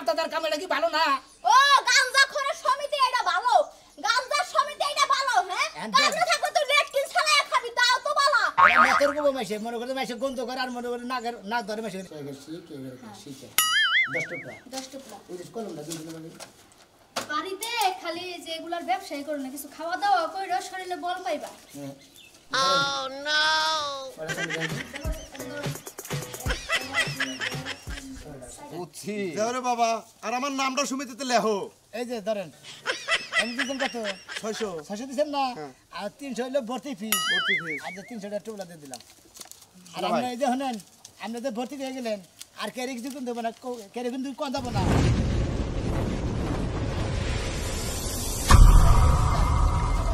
দাদার কামে কি ভালো না? ও গাঞ্জা খোরের সমিতি এটা ভালো, গাঞ্জার সমিতি এটা ভালো। হ্যাঁ গাঞ্জা থাকো তুই লেটকিন ছাড়াই খাবি তাও তো ভালো। তোর গো মাইছে মনে করে মাইছে গন্ধ করে আর মনে করে নাক ধরে মাইছে শিখে 10 টাকা ওই কলম না দিন বাড়িতে খালি যেগুলার ব্যবসায়ী করে না কিছু খাওয়া দাওয়া কইরা শরীরে বল পাইবা। ও নো বুঝছি দেওরে বাবা আর আমার নামটা সমিতিতে লেখো। এই যে ধরেন আমি দিছেন কত 600 দিছেন না আর 300 হলো ভর্তি ফি আর 300 টাকা টোলা দিয়ে দিলাম। আর আপনি এই যে শুনেন আপনি তো ভর্তি হয়ে গেলেন আর ক্যারি কিছু কোন দেব না, ক্যারি কিন্তু কোন দেব না।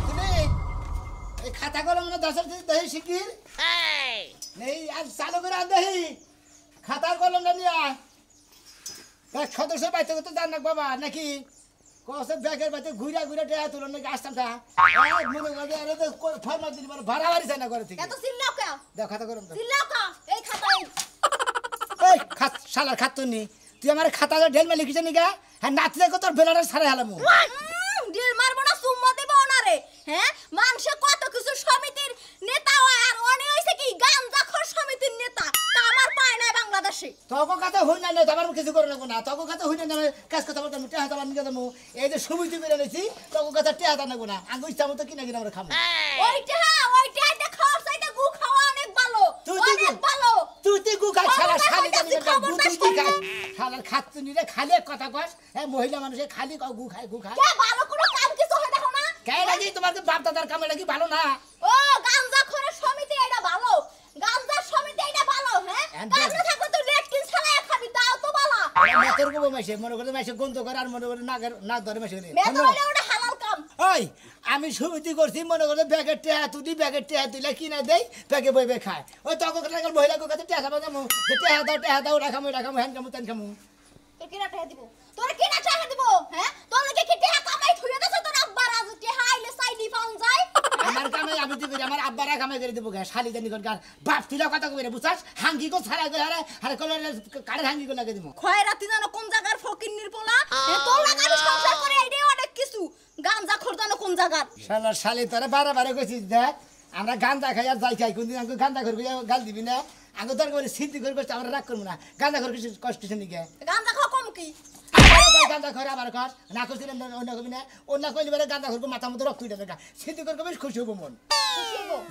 তুমি এই খাতা কলম না 10 দেহি শিখির নেই আর চালু করে আন দেহি খাতা কলমটা নিয়ে এক সদস্য বাইতে তো জান না বাবা নাকি কসে ব্যাগের বাইতে ঘুরা ঘুরা টেয়া তুলন নাকি আসতাম তা মনে করে আরে তো ফর্মা দিলি মানে ভাড়া বাড়ি চাই না করে ঠিক এত চিল্লাও কে? দাও খাতা করুন তো চিল্লাও কা এই খাতাই এই খাত শালার খাত নি তুই আমার খাতা ঢেল মে লিখিছ নিগা হ্যাঁ নাচলে কত তোর বেলাটা ছাড়াই হালামু ঢিল মারবো না সুম্মা দেব ওনারে। হ্যাঁ মানুষ কত কিছু সমিতির নেতা হয় আর উনি হইছে কি গাঞ্জাখোর সমিতির নেতা তা আমার পায় না বাংলাদেশে। তগো কথা হই না তোমার কিছু করে নেবো না তগো কথা হই না কাজ কথা বলতাম টেহা তোমার নিয়ে যাবো এই যে সুবিধি করে নিয়েছি তগো কথা টেহা তা নেবো না আঙ্গুল ইচ্ছা মতো কিনা কিনা আমরা খাবো ওইটা খাওয়ার চাইতে গু খাওয়া অনেক ভালো, অনেক ভালো। তুই গু খাই শালা শালি জানি না গু তুই খাই শালার খাত নিলে খালি এক কথা কস হ্যাঁ মহিলা মানুষে খালি গু খায় কে ভালো কোনো কাম কিছু হয় দেখো না? কে লাগি তোমার বাপ দাদার কামে লাগি ভালো না? ও গাঞ্জাখোরের সমিতি এটা ভালো, গাঞ্জার সমিতি এটা ভালো। হ্যাঁ গাঞ্জা থাকো তুই লেটকিন ছাড়াই খাবি তাও তো ভালো। তোর গো মাইছে মনে করে মাইছে গন্ধ করে আর মনে করে নাক ধরে মাইছে মেয়ে তো হইলে ওটা হালাল কাম। ওই আমি সমিতি করছি মনে করে ব্যাগের টেহা তুই ব্যাগের টেহা দিলে কিনা দেই ব্যাগে বইবে খায় ওই তখন মহিলা কাছে টেহা খাবো যাবো যে টেহা দাও রাখামো হ্যান খামো তেন খামো তোর কিনা টাকা দিব, তোর কিনা টাকা দিব। হ্যাঁ তোর লাগে কি টাকা কামাই থুইয়া দেছ তোর আব্বার আজ টাকা আইলে সাইডি পাউন যায়। আমার কামে আমি দিবি আমার আব্বারা কামে করে দেবো শালি জানি কোন গান বাপ তুই কথা কইরে বুঝছাস হাঙ্গি কো ছাড়া করে আরে কোন কাড়ে হাঙ্গি কো লাগে দিমু খয়রাতি জানো কোন জায়গার ফকিন্নির পোলা তোর লাগা আমি সংসার করে এইটাই অনেক কিছু গাঞ্জা খোর জানো কোন জায়গার শালা শালি তোরা বারে কইছিস দেখ আমরা গান্দা খাই আর যাই খাই কোনদিন আমাকে গান্দা করে গাল দিবি না আগে তোর করে সিদ্ধি করে বসে আমরা রাগ করবো না গান্দা করে কিছু কষ্ট নিকে গাঞ্জা খাওয়া কম কি গান্দা করে আবার কর না করছি অন্য কবি না অন্য কইলে বেড়ে গান্দা করবো মাথা মতো রক্ত উঠে দেখা সিদ্ধি করে বেশ খুশি হবো মন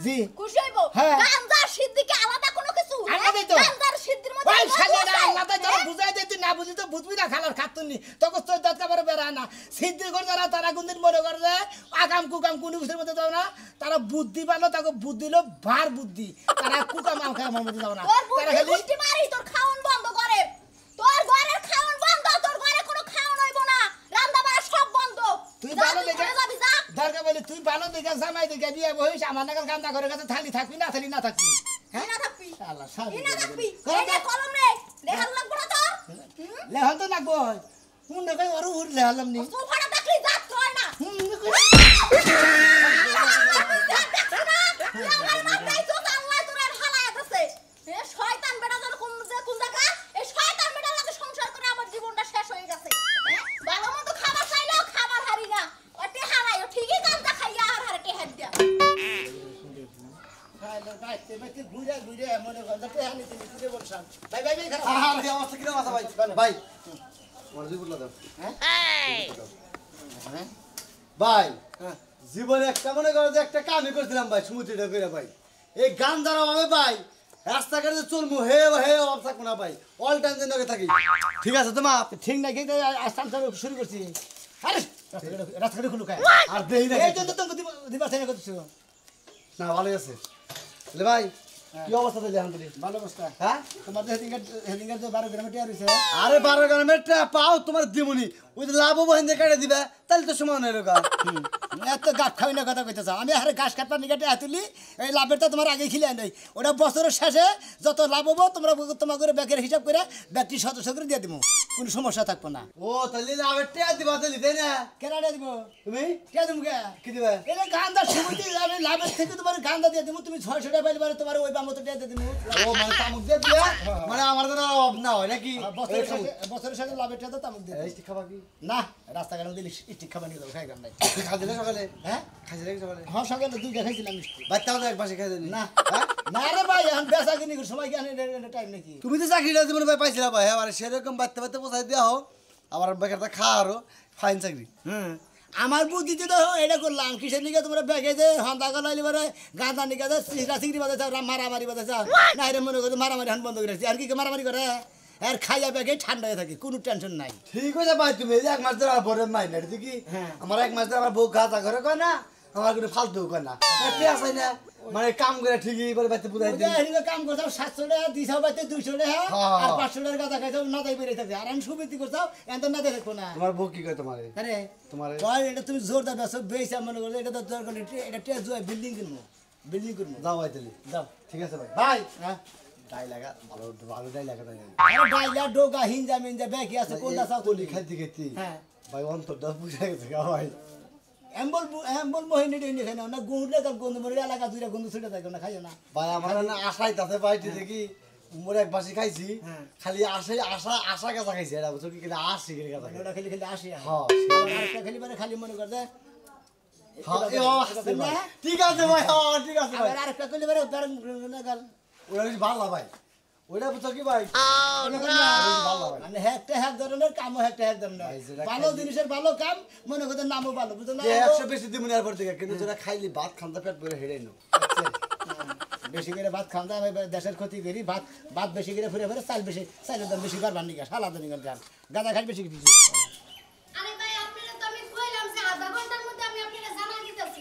জি খুশি হইব গাঞ্জা সিদ্ধি কি আলাদা কোনো কিছু আলাদাই তো গাঞ্জার সিদ্ধির মধ্যে ওই শালা আলাদা যারা বুঝাই দে তুই না বুঝি তো বুঝবি না খালার খাতুনি তখন তোর দাঁত কাপড়ে বেড়ায় না সিদ্ধি করে যারা তারা কোনদিন মনে করে যে আগাম কুকাম কোনো কিছুর মধ্যে যাও না তারা বুদ্ধি পালো তাকে বুদ্ধি হলো ভার বুদ্ধি তারা কুকাম আমখায় আমার মধ্যে যাও না তারা খালি বুদ্ধি মারি তোর খাওন বন্ধ করে তোর ঘরের খাওন বন্ধ তোর ঘরে কোনো খাওন হইব না রান্না বাড়া সব বন্ধ তুই ভালো দেখে দরকার বলে তুই ভালো দেখে জামাই দেখে বিয়ে বহিস আমার নাগাল গান্দা ঘরের কাছে থালি থাকবি না থালি না থাকবি হ্যাঁ না থাকবি শালা শালি না থাকবি এই কলম রে দেখার লাগবো না তোর লেহন তো লাগবো মুন্ড কই ওর উড় লেহালাম নি সোফাটা দেখলি যাত হয় না আমার মাথায় তো আল্লাহ তোর হালায় আছে এ শয়তান বেটা যেন কোন জায়গা এই শয়তান বেটা লাগে সংসার করে আমার জীবনটা শেষ হয়ে গেছে ভালো মন্দ খাবার চাইলেও খাবার হারি না ওতে হারাই ঠিকই গান্দা খাইয়া আর হারে টেহার দিয়া বাইতে বাইতে ঘুরে ঘুরে মনে করতে টেহানি তুমি বলছাম ভাই খারাপ আরে অবস্থা কি আছে ভাই ভাই আমার দুই বুটলা দাও হ্যাঁ ভাই জীবনে একটা মনে করো যে একটা কামই করছিলাম ভাই সমুদ্রটা করে ভাই এই গান দ্বারা হবে ভাই রাস্তাঘাটে চলমু হে অভাব থাকবো না ভাই অল টাইম যেন থাকি ঠিক আছে তোমা ঠিক না কিন্তু আস্তে শুরু করছি আরে রাস্তাঘাটে খুলু খায় আর দেই না এই জন্য তো দিবা থেকে করছো না ভালোই আছে লে ভাই কি অবস্থা দিলে আলহামদুলিল্লাহ ভালো অবস্থা হ্যাঁ তোমার হেডিংগার যে 12 গ্রাম টিয়া রইছে আরে 12 গ্রামের টা পাও তোমার দিমুনি ওই যে লাভ হবো হিন্দে কাটে দিবা তাহলে তো সমান হলো গা। এত গাছ খাবি না কথা কইতেছ আমি আরে ঘাস কাটবার নিকাটে হাতুলি এই লাভের তো তোমার আগে খিলে নেই ওটা বছরের শেষে যত লাভ হবো তোমরা তোমার করে ব্যাগের হিসাব করে ব্যক্তি সদস্য করে দিয়ে দিব কোনো সমস্যা থাকবো না। ও তাহলে আবার টিয়া দিবা তাহলে তাই না? কেন দিয়ে দিব তুমি কে দিব কে কি দিবা? এটা গান্দার সমিতি আমি লাভের থেকে তোমার গান্দা দিয়ে দিব তুমি 600 টাকা পাইলে পারে তোমার ওই বামতো দিয়ে দিব। ও মানে তামুক দিয়ে দিয়া মানে আমার তো অভাব না হয় নাকি? বছরের সাথে লাভের টাকা তামুক দিয়ে এই খাবা কি না রাস্তাঘাটে দিলে স্টিক খাবার নিয়ে যাবো খাই গান নাই। তুই খাইছিস না সকালে? হ্যাঁ খাইছিস নাকি সকালে? হ্যাঁ সকালে 2টা খাইছিলাম মিষ্টি। বাচ্চাও তো এক পাশে খাই দেনি না না রে ভাই এখন বেচা কিনি সময় কি টাইম নাকি। তুমি তো চাকরিটা জীবনে ভাই পাইছিলা ভাই আবার সেরকম বাচ্চা বাচ্চা পোষাই দেওয়া হোক আবার বেকারটা খাওয়া আরো ফাইন চাকরি। আমার বুদ্ধিতে তো এটা করলাম কিসের নিকে তোমরা ব্যাগে যে হন্দা গলাইলে পরে গাঁদা নিকে যে চিংড়ি বাজাইছে মারামারি বাজাইছে না এটা মনে করছে মারামারি হান বন্ধ করে রাখছি আর কি মারামারি করে আর খাইয়া ব্যাগে ঠান্ডা হয়ে থাকে কোনো টেনশন নাই। ঠিক আছে ভাই তুমি এক মাস ধরে আমার বড় মাইন এটা কি আমার এক মাস ধরে আমার বউ গাঁদা ঘরে কয় না আমার কোনো ফালতু কয় না কে আছে না মানে কাম করে ঠিকই করে বাচ্চা বুঝাই দিই কাম করছাও 700 টাকা দিছাও বাইতে 200 টাকা আর 500 টাকার গাঁদা খাইছাও না তাই বেরিয়ে থাকে আর আমি সুবিধি করছাও এত না দেখো না। তোমার বউ কি কয় তোমারে? আরে তোমারে ভাই এটা তুমি জোরদার দাও বেশি মনে করলে এটা তো দরকার এটা টেস্ট হয় বিল্ডিং করবো যাও ভাই তাহলে যাও ঠিক আছে ভাই ভাই হ্যাঁ ডাই লাগা ভালো ভালো ডাই লাগা তাই আরে ডাইলা ডোগা হিঞ্জা মিঞ্জা ব্যাকি আছে কোনটা চাও তুলি খাইতে খাইতে হ্যাঁ ভাই অন্তরটা বুঝে গেছে গা ভাই। এম্বল মহিনী ডেইনি খাই না গুঁড়লে কাল গন্ধ মরে এলাকা দুইটা গন্ধ ছুটে থাকে না খাইও না। ভাই আমার না আশাই তাতে বাইতে দেখি মোর এক বাসি খাইছি খালি আশাই আশা আশা গাছা খাইছি এটা বুঝছো কি কিন্তু আসি কি গাছা ওটা খালি খালি আসি হ্যাঁ আরেকটা খালি মানে খালি মনে করতে ঠিক আছে ভাই হ্যাঁ ঠিক আছে ভাই আরেকটা খালি মানে গাল ওটা বেশি ভালো ভাই ওইটা বুঝছো কি ভাই ভালো ভাই মানে একটা এক ধরনের কামও একটা এক ধরনের ভালো জিনিসের ভালো কাম মনে করতে নামও ভালো বুঝছো না। 100 বেশি দিমুনি আর পর থেকে কিন্তু যেটা খাইলি ভাত খান্তা পেট ভরে হেড়ে নো বেশি করে ভাত খান আমি দেশের ক্ষতি করি ভাত বেশি করে ফুরে ফুরে চাল বেশি চালের দাম বেশি করবার নিকা সালাদ নিকাল গান গাঁদা খাই বেশি কিছু। আরে ভাই আপনারা তো আমি কইলাম যে আধা ঘন্টার মধ্যে আমি আপনাকে জানা দিতেছি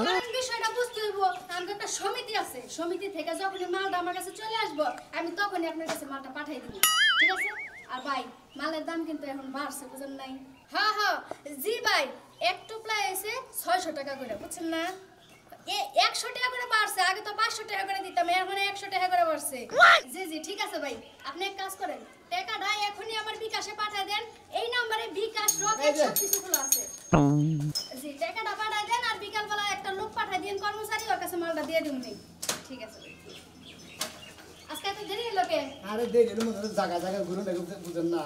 কারণ বিষয়টা বুঝতে হইব আমাদের একটা সমিতি আছে সমিতি থেকে যখন মালটা আমার কাছে চলে আসবে আমি তখনই আপনার কাছে মালটা পাঠিয়ে দিব ঠিক আছে। আর ভাই মালের দাম কিন্তু এখন বাড়ছে বুঝেন নাই। হ্যাঁ হ্যাঁ জি ভাই এক টুপলা এসে 600 টাকা করে বুঝছেন না 100 টাকা করে বাড়ছে আগে তো 500 টাকা করে দিতাম এখন 100 টাকা করে বাড়ছে। জি জি ঠিক আছে ভাই আপনি এক কাজ করেন টাকাটা এখনই আমার বিকাশে পাঠিয়ে দেন এই নম্বরে বিকাশ রকেট সব কিছু খোলা আছে। জি টাকাটা পাঠিয়ে দেন আর বিকালবেলা একটা লোক পাঠিয়ে দিন কর্মচারী ওর কাছে মালটা দিয়ে দিন নেই ঠিক আছে ভাই। আজকে এত দেরি হলো কে? আরে দেরি হলো মনে জায়গা জায়গা ঘুরে বুঝেন না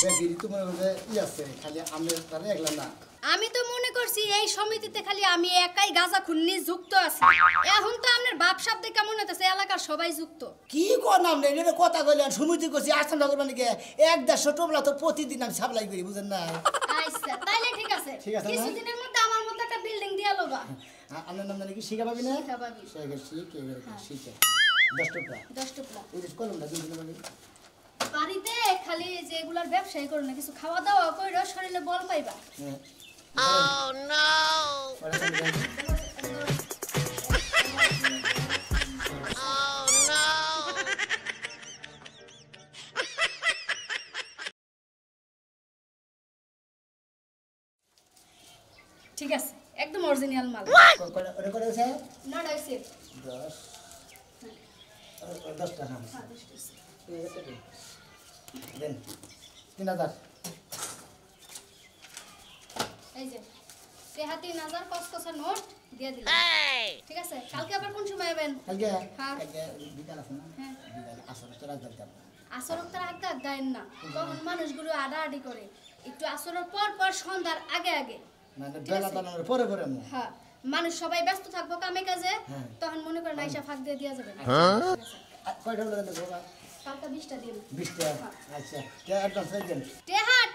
দেখি তো মনে করতে আছে খালি আমি তাহলে একলা না। আমি তো মনে করছি এই সমিতিতে খালি আমি একাই গাঁজা খুন্নি যুক্ত আছি এখন তো আপনার বাপ সাপ দেখে মনে হচ্ছে এলাকার সবাই যুক্ত। কি করলাম রে এটা কথা কইলেন সমিতি করছি আসাম ঠাকুর মানে কি 1-150 টোপলা তো প্রতিদিন আমি সাপ্লাই করি বুঝেন না। আচ্ছা তাইলে ঠিক আছে ঠিক আছে না? কিছুদিনের মধ্যে আমার মতো একটা বিল্ডিং দিয়ে লবা। আপনার নাম জানি কি শিখা পাবি না শিখা পাবি। শিখে 10 টোপলা 10 টুকরা ওই কলম না দিন পাবি বাড়িতে খালি যেগুলার ব্যবসায়ী করো না কিছু খাওয়া দাওয়া কইরো শরীরে বল পাইবা। Oh no! ঠিক আছে একদম অরিজিনাল মাল। ওটা করে আছে না ডাইছে 10 টাকা দেন 3000 এই যে তেহা 3000 কসকসা নোট দিয়ে দিলাম ঠিক আছে কালকে আবার কোন সময় আবেন? কালকে হ্যাঁ। কালকে বিকাল আছে না হ্যাঁ বিকালে আসরে তো রাত দিতাম আসরক তার আগে দেন না তখন মানুষগুলো আডাআডি করে একটু আসরের পর পর সন্ধ্যার আগে আগে মানে বেলা বানানোর পরে পরে আমি হ্যাঁ মানুষ সবাই ব্যস্ত থাকবো কামে কাজে হ্যাঁ। তখন মনে করেন আইসা ফাঁক দিয়ে দেওয়া যাবে না। কয়টা হলো দেন বাবা কালকে 20টা দিন 20 টাকা আচ্ছা কে অ্যাডভান্স দেন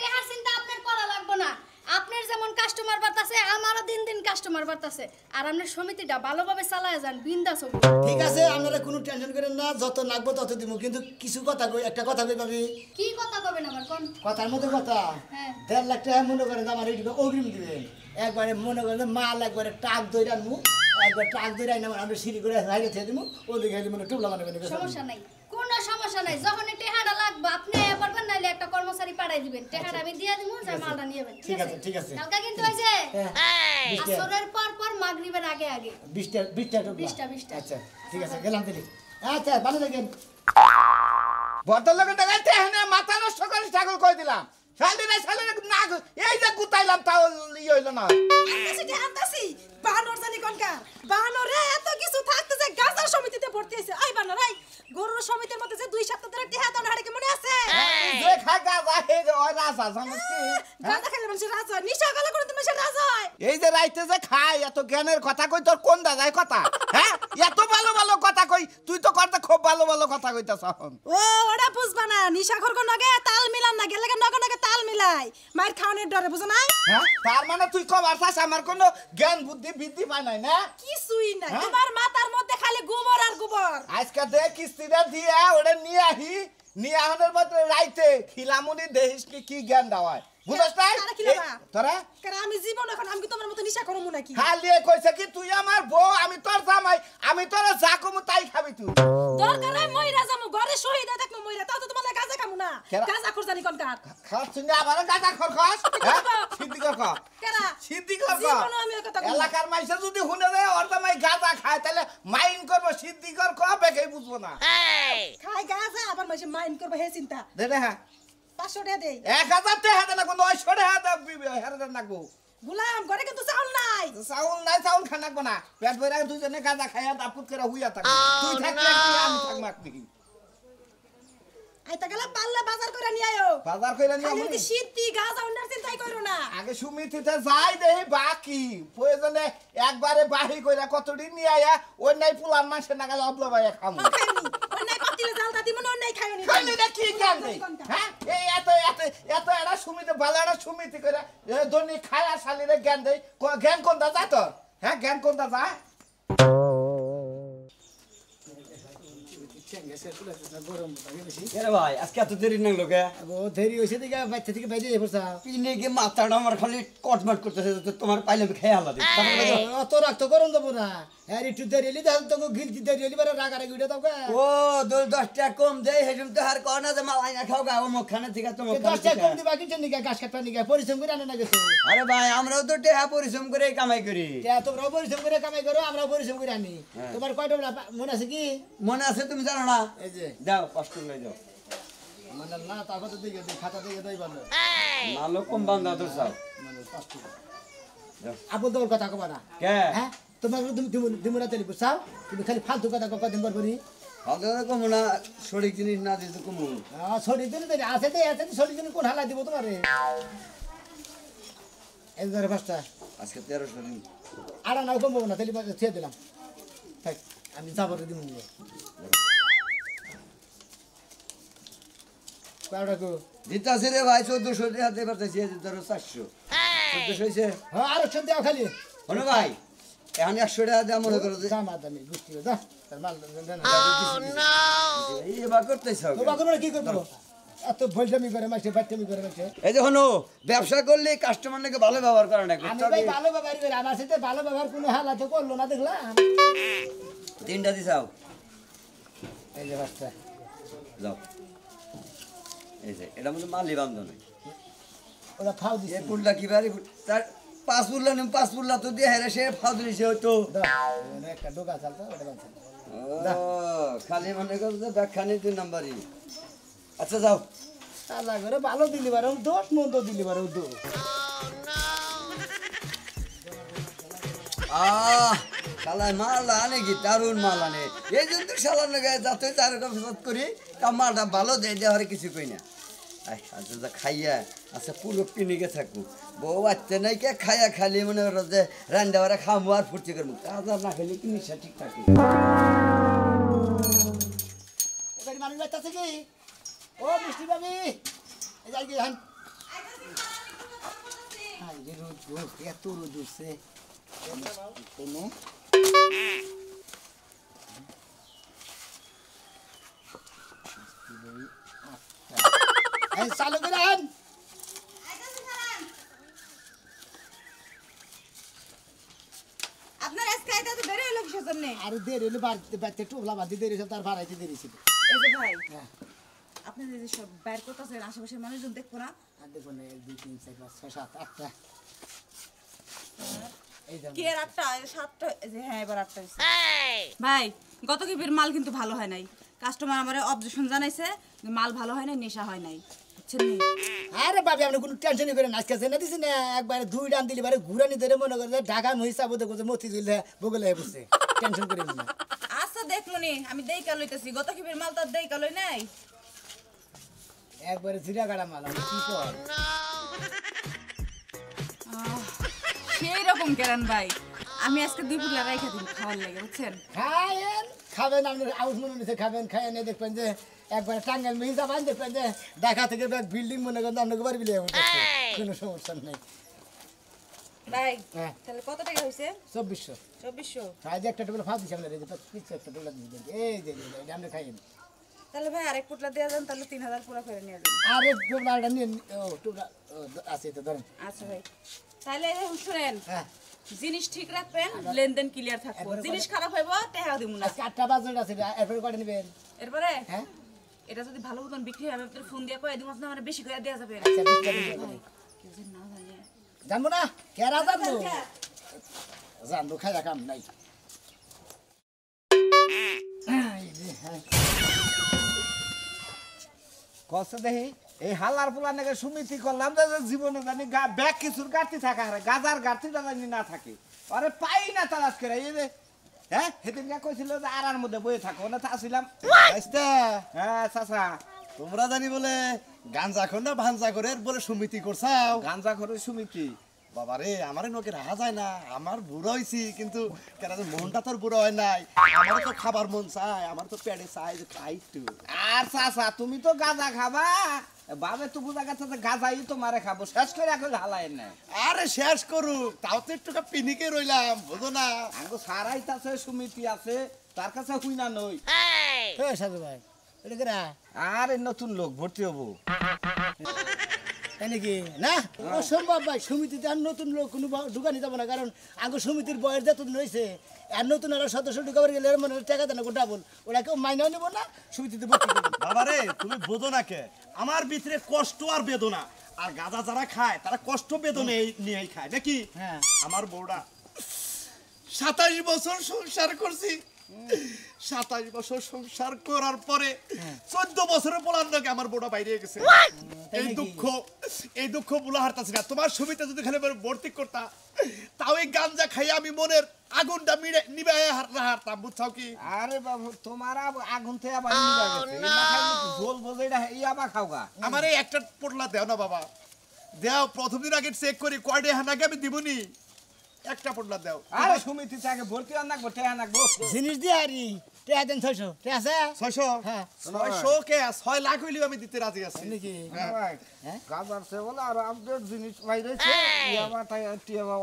টেহা চিন্তা আপনার করা লাগবে না আপনার যেমন কাস্টমার বাড়তাছে আমারও দিন দিন কাস্টমার বাড়তাছে আর আপনার সমিতিটা ভালোভাবে চালায় যান বিন্দাস হবে। ঠিক আছে আপনারা কোনো টেনশন করেন না যত লাগবে তত দিব কিন্তু কিছু কথা কই একটা কথা কই পাবি কি কথা কবেন আবার কোন কথার মধ্যে কথা হ্যাঁ 1.5 লাখ টাকা মনে করেন আমার এইটুকু অগ্রিম দিবেন একবারে মনে করেন মাল একবারে ট্রাক দইরা আনমু একবার ট্রাক দইরা আইনা আমরা সিঁড়ি করে হাইরে থেকে দিমু ওদিকে মনে টুবলা মানে সমস্যা নাই কোনো কোনো সমস্যা নাই যখন টেহাটা লাগবে আপনি পারবেন নাইলে একটা কর্মচারী পাঠাই দিবেন টেহাটা আমি দিয়ে দিব যা মালটা নিয়ে যাবেন ঠিক আছে ঠিক আছে কালকে কিন্তু হইছে আসরের পর মাগরিবের আগে 20টা 20টা আচ্ছা ঠিক আছে গেলাম তাহলে আচ্ছা ভালো থাকেন ভদ্রলোকের টাকাতে এখানে মাথা নষ্ট করে ছাগল কই দিলাম শালিরা না এই যে গুতাইলাম তাও ইয়ে হইল না সেটা আনতাছি বানর জানি কোনকার বানরে এত কিছু থাকতে যে গাজার সমিতিতে ভর্তি হইছে আই বানর আই গরুর সমিতির মধ্যে যে 2 সপ্তাহ ধরে টিহা দাও হাড়ে কি মনে আছে যে খা গাজা হে যে ওই রাজা জানিস কি গাজা খেলে মানুষ রাজা হয় নিশা গলা করে তুমি রাজা হয় এই যে রাইতে যে খাই এত জ্ঞানের কথা কই তোর কোন দাদাই কথা হ্যাঁ এত ভালো ভালো কথা কই তুই তো করতে খুব ভালো ভালো কথা কইতাছ এখন ও ওটা বুঝবা না নিশা খরগো নগে তাল মিলান না গেলে নগে নগে তাল মিলাই মার খাওয়ানোর ডরে বুঝো না হ্যাঁ তার মানে তুই কবার চাস আমার কোনো জ্ঞান বুদ্ধি বৃদ্ধি পায় নাই না কিছুই না তোমার মাথার মধ্যে খালি গোবর আর গোবর আজকে দে কিস্তিটা দিয়া ওটা নিয়ে আহি নিয়ে আহনের মধ্যে রাইতে খিলামুনি দেহিস কি জ্ঞান দেওয়ায় বুঝছ তাই তারা কি লাবা? তোরা কারণ আমি জীবন এখন আমি কি তোমার মতো নিশা করবো নাকি খালি কইছে কি তুই আমার বউ আমি তোর জামাই আমি তোরা যা কমু তাই খাবি তুই দরকার হয় মইরা যামু ঘরে শহীদ হয়ে থাকবো মইরা তাও তো তোমার গাজা খামু না কেরা? গাজা খোর জানি কোনকার খাস শুনে আবার গাজা খরখস সিদ্ধি কর কেরা সিদ্ধি কর জীবনও আমি ওই কথা কইনি। এলাকার মাইসে যদি শুনে দেয় ওর জামাই গাজা খায় তাহলে মাইন করবো সিদ্ধি কর কবে কে বুঝবো না খাই গাজা আবার মাসে মাইন্ড করবো হে চিন্তা দে দে হ্যাঁ 500 টাকা দেই 1000 টাকা হাতে লাগবো 900 টাকা হাতে লাগবো গুলাম ঘরে কিন্তু চাউল নাই চাউল নাই চাউল খান লাগবো না পেট ভরে দুজনে গাঁজা খাইয়া দাপুত করে হুইয়া থাকবো তুই থাকলে আমি থাকবো আপনি আইতা গেলা পাল্লা বাজার করে নিয়ে আয়ো বাজার কইরা নিয়ে খালি আমনি কি শীতি গাজা অন্যার চিন্তাই করো না আগে সুমিতিতে যাই দেই বাকি প্রয়োজনে একবারে বাহি কইরা কতদিন নিয়ে আয়া ওই নাই পুলান মাসে নাগালে অবলা ভাইয়া খামু খাইনি অন্যায় পাতিলে জাল দাদি মনে অন্যায় খাইনি খালি না কি জ্ঞান দেই হ্যাঁ এই এত এরা সুমিতে ভালো একটা সুমিতি করে দৈনিক খায়া শালিরে জ্ঞান দেই জ্ঞান কোনটা যা তোর হ্যাঁ জ্ঞান কোনটা যা এরে ভাই আজকে এত দেরি নাগলো কে দেরি হয়েছে দিকে বাচ্চা থেকে বাইরে যাই পড়ছা পিনে গিয়ে মাথাটা আমার খালি কটমাট করতেছে তো তোমার পাইলে আমি খেয়ে হালা দিই অত রাখতো গরম দেবো না হ্যাঁ একটু দেরি এলি তাহলে তোকে গিলতি দেরি এলি বারে রাগারাগি উঠে দাও ও 10 টাকা কম দেই হেজম তো হার কর না যে মাল আইনা খাও গা ও মুখ খানে ঠিক আছে মুখ 10 টাকা কম দিবা কিনছেন নিকা গাছ কাটবা নিকা পরিশ্রম করে আনে না গেছো আরে ভাই আমরাও তো টেহা পরিশ্রম করে কামাই করি তোমরাও পরিশ্রম করে কামাই করো আমরাও পরিশ্রম করে আনি তোমার কয়টা মনে আছে কি মনে আছে তুমি জানো না এই যে দাও কষ্ট লই যাও মানে না তারপর তো দিকে খাতা দিকে দই ভালো মালো কম বান্দা তো সব মানে 5 টাকা আপন তোমার কথা কবা না কে হ্যাঁ তোমার দিমুনা তেলি বুঝছাও তুমি খালি ফালতু কথা কদিন পর পরই হাতে কম না সঠিক জিনিস না দিতে কম ছড়ি দিন দেরি আছে তো ছড়ি দিন কোন হালাই দিব তোমারে এই ধরে পাঁচটা আজকে 1300 দিন আড়া নাও কমবো না তেলি ছেড়ে দিলাম থাক আমি যাবো দিব নিয়ে কয়টা দিতাছে রে ভাই 1400 টাকা দিতে পারতেছি এই ধরো 400 1400 হইছে হ্যাঁ আর একশো দেওয়া খালি হনো ভাই এখন 100 টাকা দিয়ে মনে করো যে দাম আদামি বুঝতে যা তার মাল এই এবার করতেছ তোমার করবো কি করবো এত ভৈজামি করে মাসে বাচ্চামি করে মাসে এই যে হনো ব্যবসা করলে কাস্টমার নাকি ভালো ব্যবহার করে না আমি ভাই ভালো ব্যবহার করি আমার সাথে ভালো ব্যবহার কোনো হালাতে করলো না দেখলাম 3টা দিছাও এই যে বাচ্চা যাও এই যে এটা মধ্যে মালি বান্ধ নাই ওরা খাও দিছে এই পুল্লা কি বাড়ি তার 5 পুল্লা নেম 5 পুল্লা তো দিয়ে হেরে সে ফাউ দিছে হয়তো একটা ডোকা চালতো ওটা বানছে খালি মনে করো যে ব্যাখ্যানি 2 নাম্বারই আচ্ছা যাও তালা করে ভালো দিলি বারে দোষ মন্দ দিলি বারে দোষ শালা মাল আনে কি দারুণ মাল আনে এই জন্য শালা নাকি যাতে তার কথা করি তা মালটা ভালো দেয় দেওয়ার কিছু কই না আচ্ছা খাইয়া আচ্ছা পুরো পিনিকে থাকবো বউ বাচ্চা নাই কে খাইয়া খালি মনে করো যে রান্না বাড়া খামো আর ফুর্তি করবো কাজ না খেলে কি নিশা ঠিক থাকে এবারে মানুষ বাচ্চা কি ও মিষ্টি বাবি এই যাই কি হান হাই রে রোদ রোদ এত রোদ উঠছে তেনে এই চালু করে আন আপনার আজকে আইতা তো বেরে হলো কিসের জন্য আরে দেরি হলো বাড়িতে বাচ্চা টুকলা বাদি দেরি তার ভাড়াইতে দেরি ছিল এই যে ভাই হ্যাঁ আপনি যে সব বাইর করতেছেন আশেপাশের মানুষজন দেখবো না? আর দেখুন 1 2 3 4 5 6 7 8টা এই কি এর 8টা 7টা যে হ্যাঁ এবার 8টা হইছে। ভাই গত কিবির মাল কিন্তু ভালো হয় নাই, কাস্টমার আমারে অবজেকশন জানাইছে যে মাল ভালো হয় নাই, নেশা হয় নাই, বুঝছেন নি? আরে বাবা আপনি কোনো টেনশনই করেন না, আজকে জেনে দিছি না একবারে 2 ডান দিলি বারে ঘুরানি ধরে মনে করে ঢাকা মহিষা বোধ করে মতি দিলে বগলে বসে টেনশন করেন না। আচ্ছা দেখমুনি আমি দেইকা লইতেছি, গত কিবির মাল তো আর দেইকা লই নাই। একবারে জিরা গাড়া মাল আমি কি কর সেই রকম কেরান ভাই, আমি আজকে 2 পুটলা রাইখা দিন খাওয়ার লাগে, বুঝছেন? খাবেন আপনি আউস মনে নিতে খাবেন, খাইয়ে নিয়ে দেখবেন যে একবারে টাঙ্গাল মহিষা বান দেখবেন যে ঢাকা থেকে বিল্ডিং মনে করেন আপনাকে বাড়ি বিলিয়ে উঠেছে, কোনো সমস্যা নেই। ভাই হ্যাঁ তাহলে কত টাকা হইছে? 2400 2400। খাই যে একটা টোলা ফাঁস দিছি আপনার, এই যে পিচ্ছে একটা টোলা দিয়ে দেন, এই যে এই আপনি খাইয়েন। তাহলে ভাই আরেক পুটলা দেয়া যান, তাহলে 3000 পুরো করে নিয়ে যান। আরে টোলাটা নিয়ে টোলা আছে তো ধরেন। আচ্ছা ভাই তাহলে শুনেন, হ্যাঁ জিনিস ঠিক রাখবেন, লেনদেন ক্লিয়ার থাকবো, জিনিস খারাপ হইব টাকা দিব না। আজকে 8টা বাজে আছে, এরপরে কটা নেবেন? এরপরে হ্যাঁ এটা যদি ভালো মতন বিক্রি হয় আমি আপনাদের ফোন দিয়ে কয়ে দিব, আপনি আমার বেশি করে দেয়া যাবে। আচ্ছা, বিক্রি করে কেউ যেন না জানে। জানবো না কেরা জানবো, জানবো খাইয়া কাম নাই। কষ্ট দেখি এই হালার পোলা নাকি সমিতি করলাম যে জীবনে জানি ব্যাগ কিছুর গাড়তি থাকা হারে গাজার গাড়তিটা জানি না থাকে, আরে পাই না তালাশ করে। এই যে হ্যাঁ সেদিনকে কইছিল যে আড়ার মধ্যে বয়ে থাকো না, তা আসছিলাম। হ্যাঁ চাচা তোমরা জানি বলে গাঞ্জা খোর না ভাঞ্জা করে বলে সমিতি করছাও। গাঞ্জা করে সমিতি বাবারে আমারে নকে রাহা যায় না, আমার বুড়ো হইছি কিন্তু কেন যে মনটা তোর বুড়ো হয় নাই, আমার তো খাবার মন চায়, আমার তো পেটে চায় যে খাই একটু। আর চাচা তুমি তো গাঁজা খাবা, বাবে তো বুঝা গেছে যে গাঁজাই তো মারে খাবো, শেষ করে এখন হালাই না। আরে শেষ করুক তাও তো একটু পিনিকে রইলাম, বুঝো না। আঙ্গো সারাই আছে সমিতি আছে, তার কাছে হুই না নই। সাধু ভাই এটা কেরা আর এই নতুন লোক ভর্তি হবো তাই নাকি? না অসম্ভব ভাই, সমিতিতে আর নতুন লোক কোনো ঢুকানি যাবো না, কারণ আগে সমিতির বয়স যতদিন হয়েছে আর নতুন আর সদস্য ঢুকাবার গেলে এর মনে টাকা দেন ডাবল, ওরা কেউ মাইনাও নেবো না, সমিতিতে ভর্তি করবো। বাবারে তুমি বোঝো না কে, আমার ভিতরে কষ্ট আর বেদনা, আর গাঁজা যারা খায় তারা কষ্ট বেদনা নিয়েই খায় নাকি। হ্যাঁ আমার বউটা 27 বছর সংসার করছি, 27 বছর সংসার করার পরে 14 বছরের পোলার নাকি আমার বউটা বাইরে গেছে। এই দুঃখ বলা হারতাছি না। তোমার সুবিধা যদি খালি ভর্তি করতা তাও এই গাঞ্জা খাই আমি মনের আগুনটা নিবাই হারতাম, বুঝছাও কি? আরে বাবু তোমার আগুন থেকে আবার নিয়ে গেছে এই না খাইলে কি ঝোল বোঝে এটা এই আবার খাওগা। আমার এই একটা পোটলা দেও না বাবা, দেও। প্রথম দিন আগে চেক করি কয়টা হানাকে আমি দিবনি, একটা পোটলা দেও। আরে সমিতি থেকে ভর্তি আর নাকবো টেয়া নাকবো জিনিস দিয়ে আরি টাকা দেন 600 ঠিক আছে? 600 হ্যাঁ 600 কে 6 লাখ হইলেও আমি দিতে রাজি আছি নাকি? গাজার সে বলে আর আপডেট জিনিস বাইরেছে ইয়াবা তাই টিয়াবা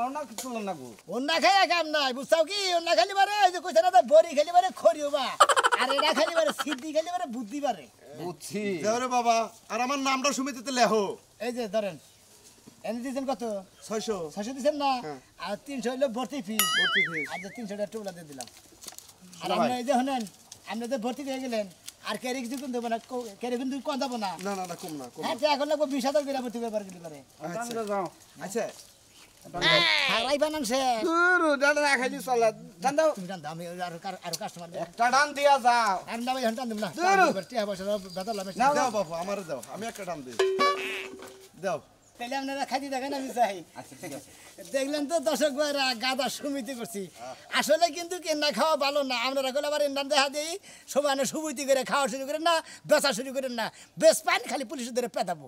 অনেক তুলো নাকবো। অন্য খাইয়া কাম নাই, বুঝছাও কি? অন্য খালি বারে ওই যে কইছে না বড়ি খালি বারে খড়িও বা, আর এটা খালি বারে সিদ্ধি খালি বারে বুদ্ধি বারে। বুঝছি দেও রে বাবা, আর আমার নামটা সমিতিতে লেখো। এই যে ধরেন এনে দিয়েছেন কত? 600 দিচ্ছেন না? আর 300 হইলো ভর্তি ফিস, ভর্তি ফিস। আর যে 300 টাকা টোলা দিয়ে দিলাম। আর আপনি এই যে শুনেন আপনি তো ভর্তি হয়ে গেলেন, আর ক্যারি কিছু কিন্তু দেবো না, ক্যারি কিন্তু কম যাবো না। না না না কম না কম। হ্যাঁ এখন লাগবো 20,000 করে ভর্তি করবার গেলে পারে। যাও আচ্ছা খারাই বানান সে তুই ডান না খাইলি চলে ডান দাও তুমি জানতো আমি আরো কাস্টমার একটা ডান দিয়া যাও। আর না ভাই টান দেব না, টিয়া পয়সা বেতন লাভ। দাও বাবু আমারে দাও, আমি একটা দাম দিই দাও। তাহলে আপনারা খাইতে দেখেন আমি চাই। আচ্ছা ঠিক আছে দেখলেন তো দর্শক ভাইরা গাদা সমিতি করছি, আসলে কিন্তু কেনা খাওয়া ভালো না। আপনারা গেলে আবার ইন্দান দেখা দিই সবাই সমিতি করে খাওয়া শুরু করেন না, বেচা শুরু করেন না, বেশ পান খালি পুলিশ ধরে পেতাবো।